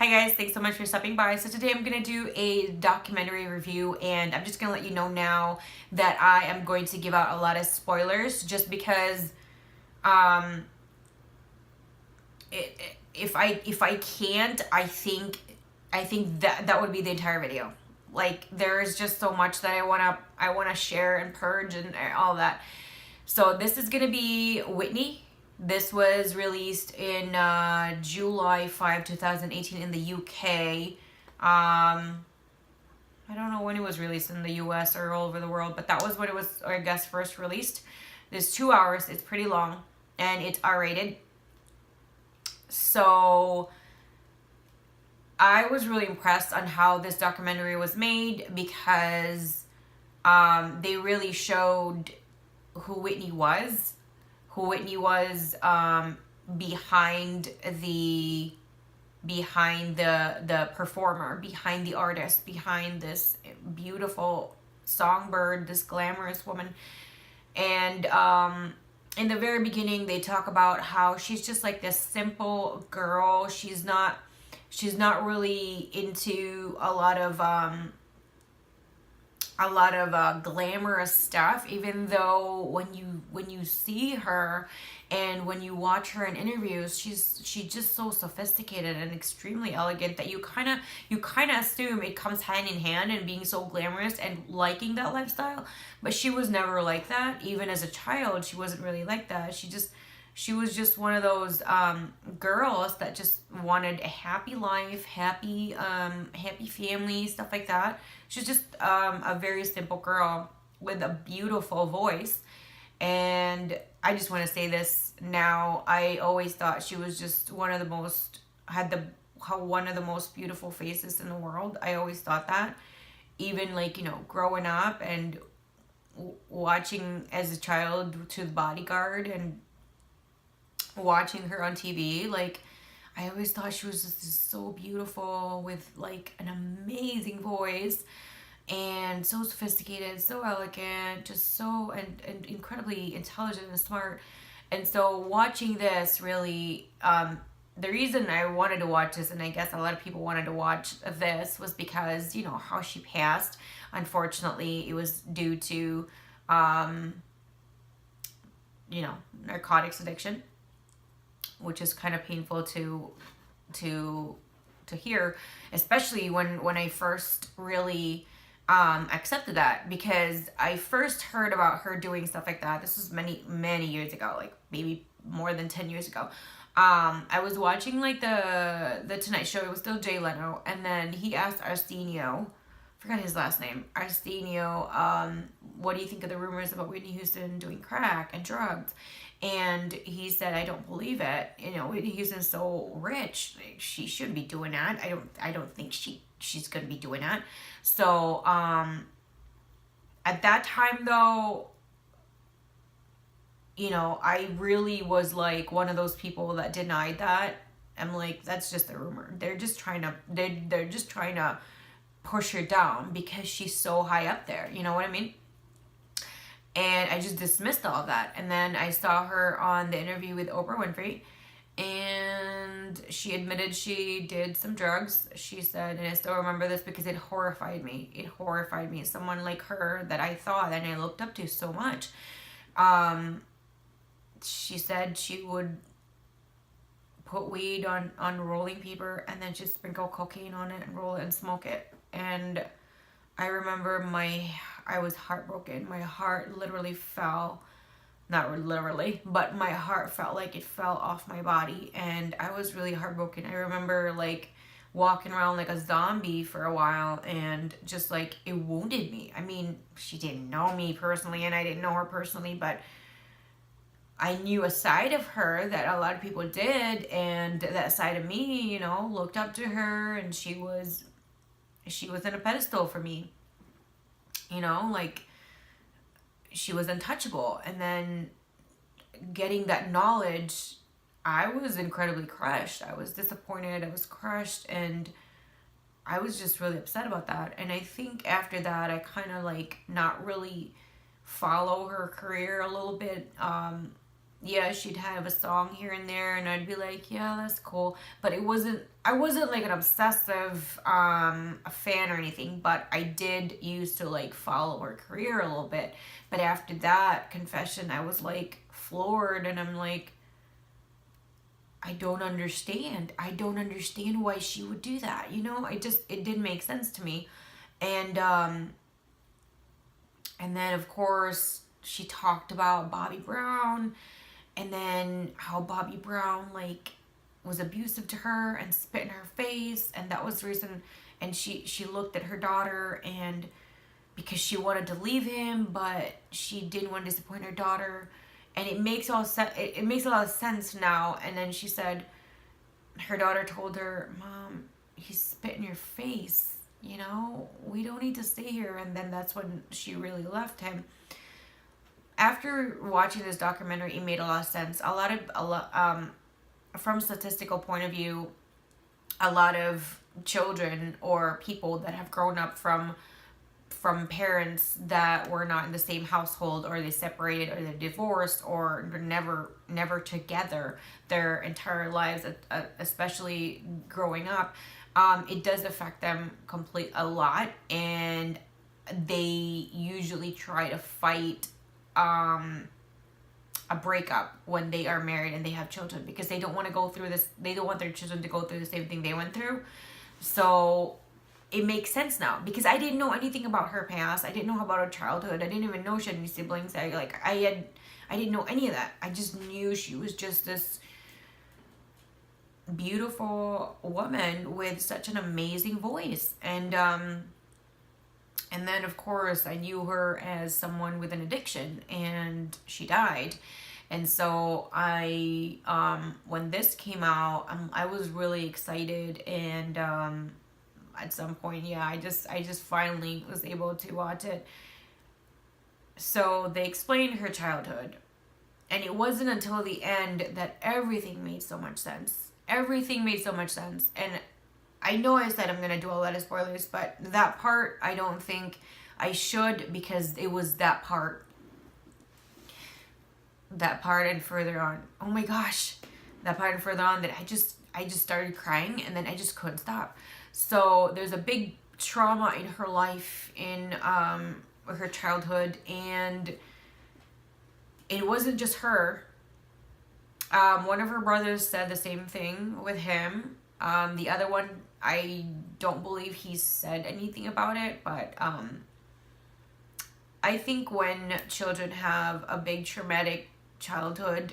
Hi guys, thanks so much for stopping by. So today I'm going to do a documentary review, and I'm just going to let you know now that I am going to give out a lot of spoilers just because um if I can't, I think that would be the entire video. Like, there is just so much that I want to share and purge and all that. So this is going to be Whitney. This was released in July 5, 2018 in the UK. I don't know when it was released in the US or all over the world, but that was when it was, I guess, first released. It's 2 hours. It's pretty long, and it's R-rated. So I was really impressed on how this documentary was made because they really showed who Whitney was, behind the performer, behind the artist, behind this beautiful songbird, this glamorous woman. And in the very beginning, they talk about how she's just like this simple girl. She's not really into a lot of glamorous stuff, even though when you see her and when you watch her in interviews, she's just so sophisticated and extremely elegant that you kind of assume it comes hand in hand, and being so glamorous and liking that lifestyle. But she was never like that. Even as a child, she wasn't really like that. She was just one of those girls that just wanted a happy life, happy family, stuff like that. She's just a very simple girl with a beautiful voice. And I just want to say this now. I always thought she was just one of the most beautiful faces in the world. I always thought that. Even growing up and watching as a child to The Bodyguard and watching her on TV, I always thought she was just so beautiful with an amazing voice and so sophisticated, so elegant, just so and incredibly intelligent and smart. And so watching this really, the reason I wanted to watch this, and I guess a lot of people wanted to watch this, was because how she passed. Unfortunately, it was due to narcotics addiction, which is kind of painful to hear, especially when I first really accepted that, because I first heard about her doing stuff like that. This was many years ago, maybe more than 10 years ago. I was watching the Tonight Show. It was still Jay Leno, and then he asked Arsenio, forgot his last name, Arsenio, what do you think of the rumors about Whitney Houston doing crack and drugs? And he said, I don't believe it. Whitney Houston's so rich. She shouldn't be doing that. I don't think she's going to be doing that. So, at that time though, I really was one of those people that denied that. I'm like, that's just a rumor. They're just trying to push her down because she's so high up there. You know what I mean? And I just dismissed all of that. And then I saw her on the interview with Oprah Winfrey, and she admitted she did some drugs. She said, and I still remember this because it horrified me. It horrified me. Someone like her that I thought and I looked up to so much. She said she would put weed on rolling paper and then just sprinkle cocaine on it and roll it and smoke it. And I remember I was heartbroken. My heart literally fell, not literally, but my heart felt like it fell off my body, and I was really heartbroken. I remember walking around like a zombie for a while, and just it wounded me. I mean, she didn't know me personally, and I didn't know her personally, but I knew a side of her that a lot of people did, and that side of me, looked up to her, and she was in a pedestal for me. She was untouchable. And then getting that knowledge, I was incredibly crushed. I was disappointed. I was crushed. And I was just really upset about that. And I think after that, I kind of not really follow her career a little bit. yeah, she'd have a song here and there, and I'd be like, yeah, that's cool. But I wasn't like an obsessive a fan or anything, but I did used to like follow her career a little bit. But after that confession, I was like floored, and I'm like, I don't understand. I don't understand why she would do that. It didn't make sense to me. And then of course she talked about Bobby Brown, and then how Bobby Brown like was abusive to her and spit in her face, and that was the reason. And she looked at her daughter, and because she wanted to leave him, but she didn't want to disappoint her daughter, and it makes it makes a lot of sense now. And then she said her daughter told her, Mom, he spit in your face, we don't need to stay here. And then that's when she really left him. After watching this documentary, it made a lot of sense. From a statistical point of view, a lot of children or people that have grown up from parents that were not in the same household, or they separated, or they're divorced, or they're never together their entire lives, especially growing up, it does affect them a lot, and they usually try to fight a breakup when they are married and they have children, because they don't want to go through this. They don't want their children to go through the same thing they went through. So it makes sense now, because I didn't know anything about her past. I didn't know about her childhood. I didn't even know she had any siblings. I didn't know any of that. I just knew she was just this beautiful woman with such an amazing voice. And then of course I knew her as someone with an addiction, and she died. And so when this came out, I was really excited, and at some point, yeah, I just finally was able to watch it. So they explained her childhood, and it wasn't until the end that everything made so much sense. Everything made so much sense. And I know I said I'm going to do a lot of spoilers, but that part I don't think I should, because it was that part and further on. Oh my gosh. That part and further on that I just started crying, and then I just couldn't stop. So there's a big trauma in her life, in her childhood, and it wasn't just her. One of her brothers said the same thing with him. The other one, I don't believe he said anything about it, but I think when children have a big traumatic childhood,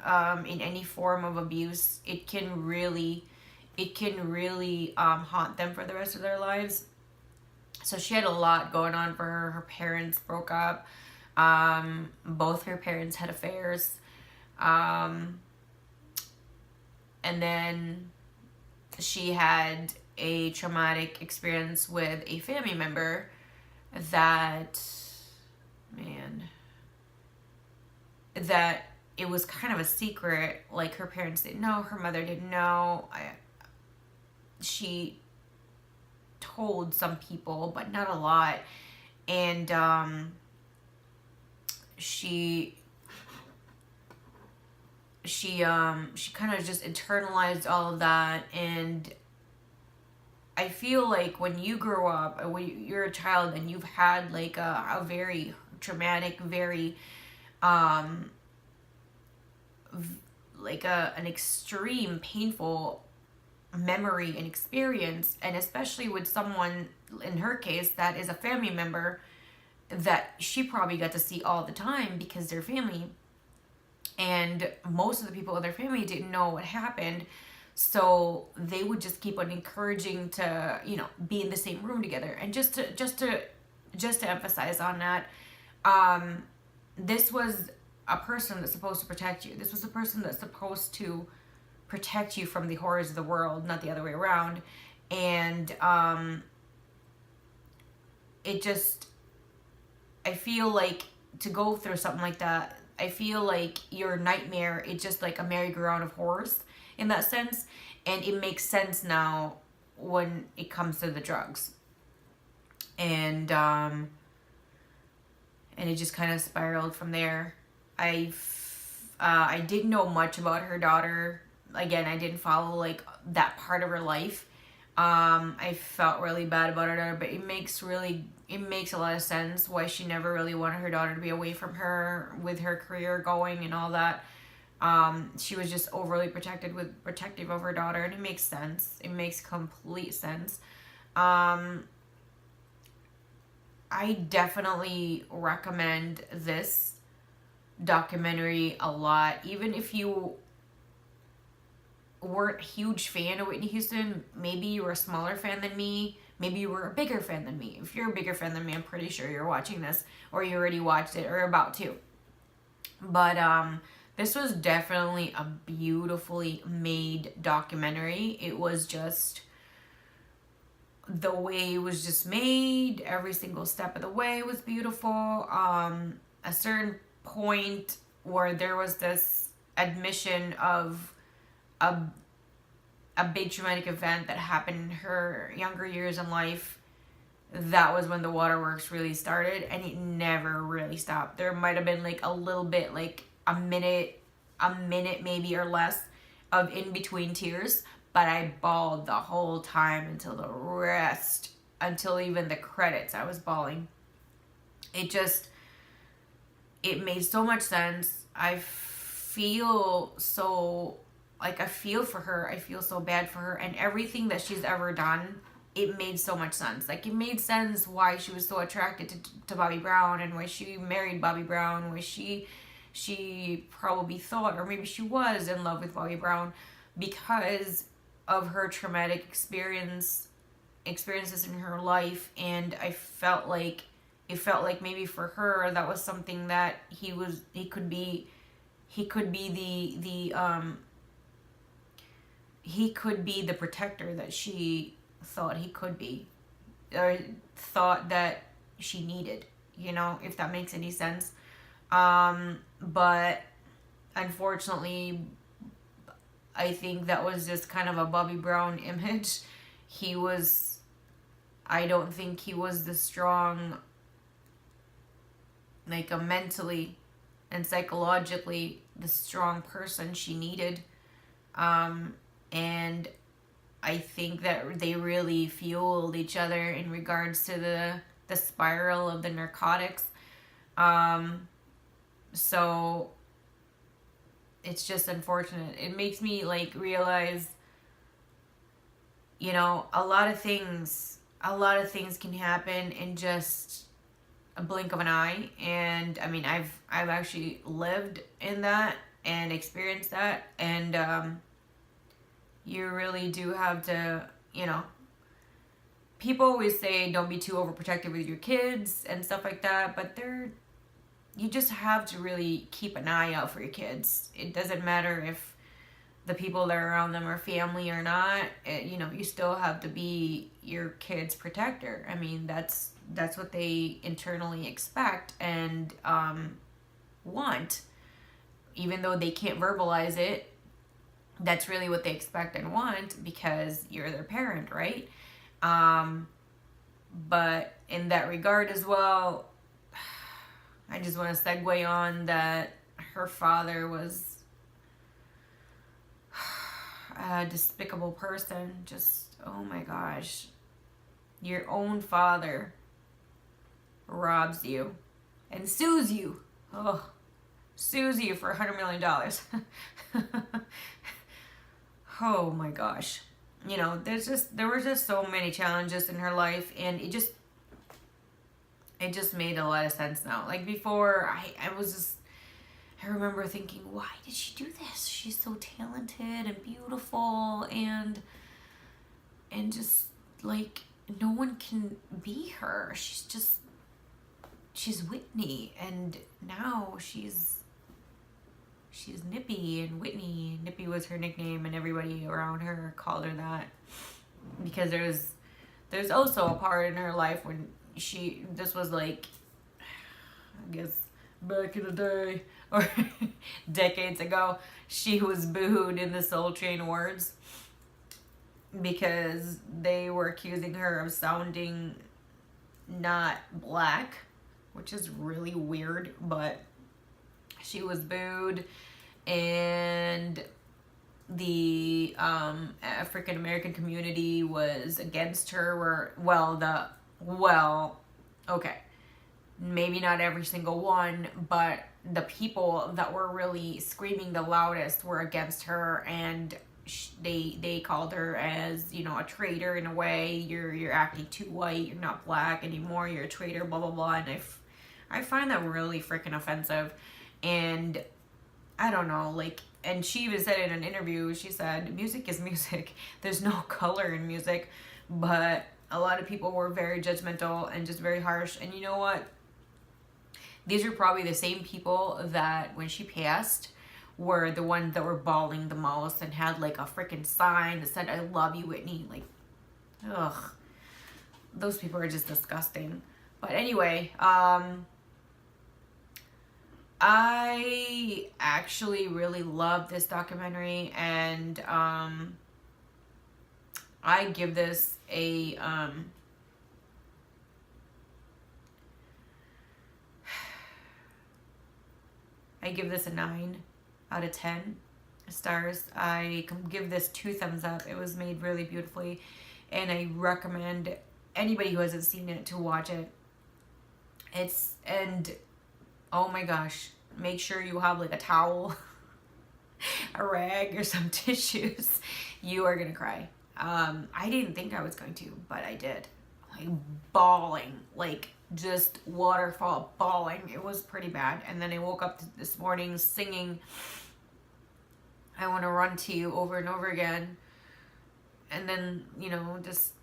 in any form of abuse, it can really haunt them for the rest of their lives. So she had a lot going on for her. Her parents broke up. Both her parents had affairs. And then she had a traumatic experience with a family member that it was kind of a secret. Like, her parents didn't know, her mother didn't know. She told some people, but not a lot. And she kind of just internalized all of that. And I feel like when you grow up, when you're a child and you've had like a very traumatic, very like an extreme painful memory and experience, and especially with someone, in her case, that is a family member that she probably got to see all the time because they're family, and most of the people in their family didn't know what happened, so they would just keep on encouraging to be in the same room together. And just to emphasize on that, this was a person that's supposed to protect you. This was a person that's supposed to protect you from the horrors of the world, not the other way around. And I feel like to go through something like that, I feel like your nightmare, it's just like a merry-go-round of horrors in that sense. And it makes sense now when it comes to the drugs. And it just kind of spiraled from there. I I didn't know much about her daughter. Again, I didn't follow like that part of her life. I felt really bad about her daughter, but it makes a lot of sense why she never really wanted her daughter to be away from her with her career going and all that. She was just overly protective of her daughter, and it makes sense. It makes complete sense. I definitely recommend this documentary a lot. Even if you weren't a huge fan of Whitney Houston, maybe you were a smaller fan than me, maybe you were a bigger fan than me. If you're a bigger fan than me, I'm pretty sure you're watching this, or you already watched it, or about to. But this was definitely a beautifully made documentary. It was just, the way it was just made, every single step of the way was beautiful. A certain point where there was this admission of a big traumatic event that happened in her younger years in life. That was when the waterworks really started, and it never really stopped. There might have been like a little bit, like a minute maybe or less of in between tears, but I bawled the whole time until even the credits. I was bawling. It made so much sense. I feel for her. I feel so bad for her, and everything that she's ever done, it made so much sense. Like, it made sense why she was so attracted to Bobby Brown, and why she married Bobby Brown, why she probably thought, or maybe she was in love with Bobby Brown, because of her traumatic experiences in her life. And it felt like maybe for her that was something that he could be the protector that she thought he could be, or thought that she needed, if that makes any sense. But unfortunately, I think that was just kind of a Bobby Brown image. I don't think he was the strong, like, mentally and psychologically the strong person she needed. And I think that they really fueled each other in regards to the spiral of the narcotics. So it's just unfortunate. It makes me like realize, a lot of things can happen in just a blink of an eye. And I mean, I've actually lived in that and experienced that. And you really do have to, people always say don't be too overprotective with your kids and stuff like that, but you just have to really keep an eye out for your kids. It doesn't matter if the people that are around them are family or not. You still have to be your kid's protector. I mean, that's what they internally expect and want, even though they can't verbalize it. That's really what they expect and want, because you're their parent, right? But in that regard as well, I just want to segue on that her father was a despicable person. Just, oh my gosh. Your own father robs you and sues you. Oh, sues you for $100 million. Oh my gosh. There were just so many challenges in her life, and it just made a lot of sense now. Like, before, I remember thinking, why did she do this? She's so talented and beautiful, and just like, no one can be her. She's Whitney, and now she's Nippy and Whitney. Nippy was her nickname, and everybody around her called her that, because there's also a part in her life when this was like, I guess back in the day, or decades ago, she was booed in the Soul Train Awards because they were accusing her of sounding not black, which is really weird, but she was booed. and the African American community was against her. Okay, maybe not every single one, but the people that were really screaming the loudest were against her, and they called her as, you know, a traitor in a way. You're acting too white. You're not black anymore. You're a traitor. Blah blah blah. And I find that really freaking offensive, and I don't know, like, and she even said in an interview, she said, music is music. There's no color in music, but a lot of people were very judgmental and just very harsh. And you know what? These are probably the same people that when she passed were the ones that were bawling the most and had like a freaking sign that said, "I love you, Whitney." Like, ugh. Those people are just disgusting. But anyway, I actually really love this documentary, and I give this a I give this a 9 out of 10 stars. I can give this 2 thumbs up. It was made really beautifully, and I recommend anybody who hasn't seen it to watch it. And oh my gosh, make sure you have like a towel, a rag, or some tissues. You are gonna cry. I didn't think I was going to, but I did. Like bawling, like just waterfall bawling. It was pretty bad. And then I woke up this morning singing "I Want to Run to You" over and over again. And then, you know, just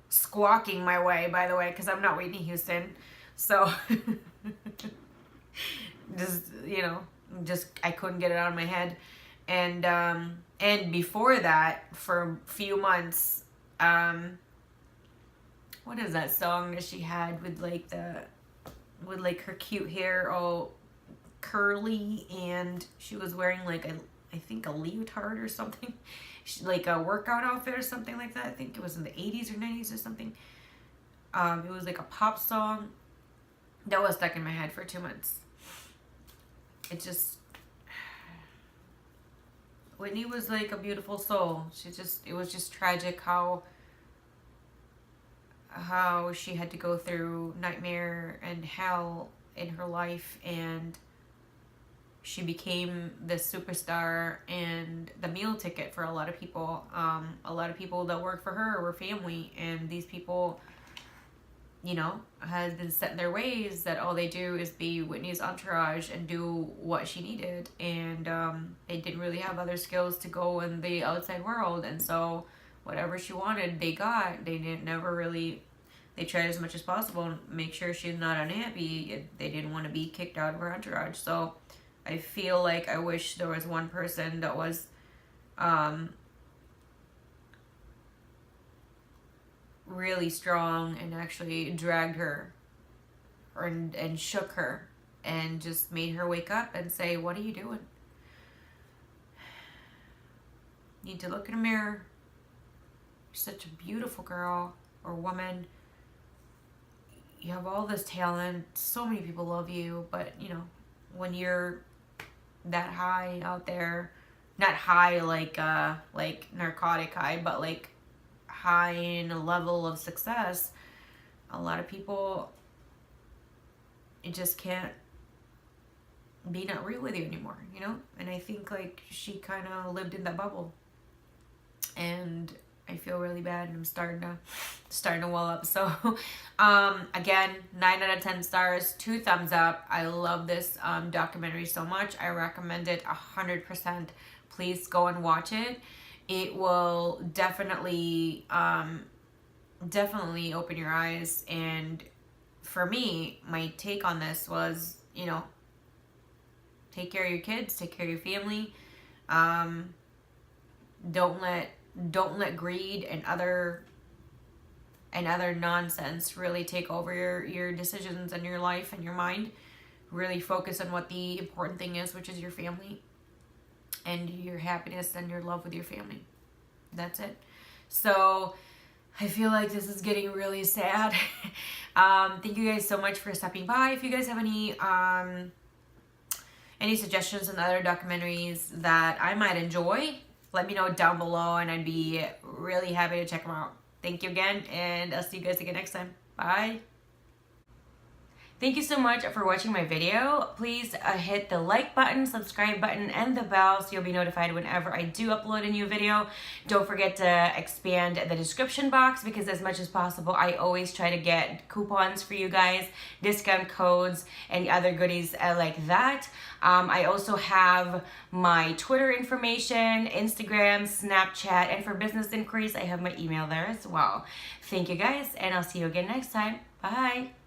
squawking my way, by the way, because I'm not Whitney Houston. So just, you know, just I couldn't get it out of my head. And before that, for a few months, what is that song that she had with like her cute hair all curly, and she was wearing like I think a leotard or something, like a workout outfit or something like that. I think it was in the 80s or 90s or something. It was like a pop song that was stuck in my head for 2 months. Whitney was like a beautiful soul. It was just tragic how she had to go through nightmare and hell in her life, and she became the superstar and the meal ticket for a lot of people. A lot of people that worked for her were family, and these people, you know, had been set in their ways that all they do is be Whitney's entourage and do what she needed, and they didn't really have other skills to go in the outside world, and so whatever she wanted, they got. They tried as much as possible to make sure she's not unhappy. They didn't want to be kicked out of her entourage. So I feel like I wish there was one person that was really strong and actually dragged her and shook her and just made her wake up and say, "What are you doing? You need to look in a mirror. You're such a beautiful girl or woman. You have all this talent. So many people love you, but you know, when you're that high out there, not high like narcotic high, but like high in a level of success, a lot of people, it just can't be not real with you anymore, you know? And I think like she kind of lived in that bubble, and I feel really bad, and I'm starting to well up. So again, 9 out of 10 stars, 2 thumbs up. I love this documentary so much. I recommend it 100%. Please go and watch it. It will definitely open your eyes. And for me, my take on this was, you know, take care of your kids, take care of your family. Don't let greed and other nonsense really take over your decisions and your life and your mind. Really focus on what the important thing is, which is your family and your happiness and your love with your family. That's it. So I feel like this is getting really sad. Thank you guys so much for stopping by. If you guys have any any suggestions on other documentaries that I might enjoy, let me know down below and I'd be really happy to check them out. Thank you again, and I'll see you guys again next time. Bye. Thank you so much for watching my video. Please hit the like button, subscribe button, and the bell so you'll be notified whenever I do upload a new video. Don't forget to expand the description box, because as much as possible, I always try to get coupons for you guys, discount codes, and other goodies like that. I also have my Twitter information, Instagram, Snapchat, and for business inquiries, I have my email there as well. Thank you guys, and I'll see you again next time. Bye.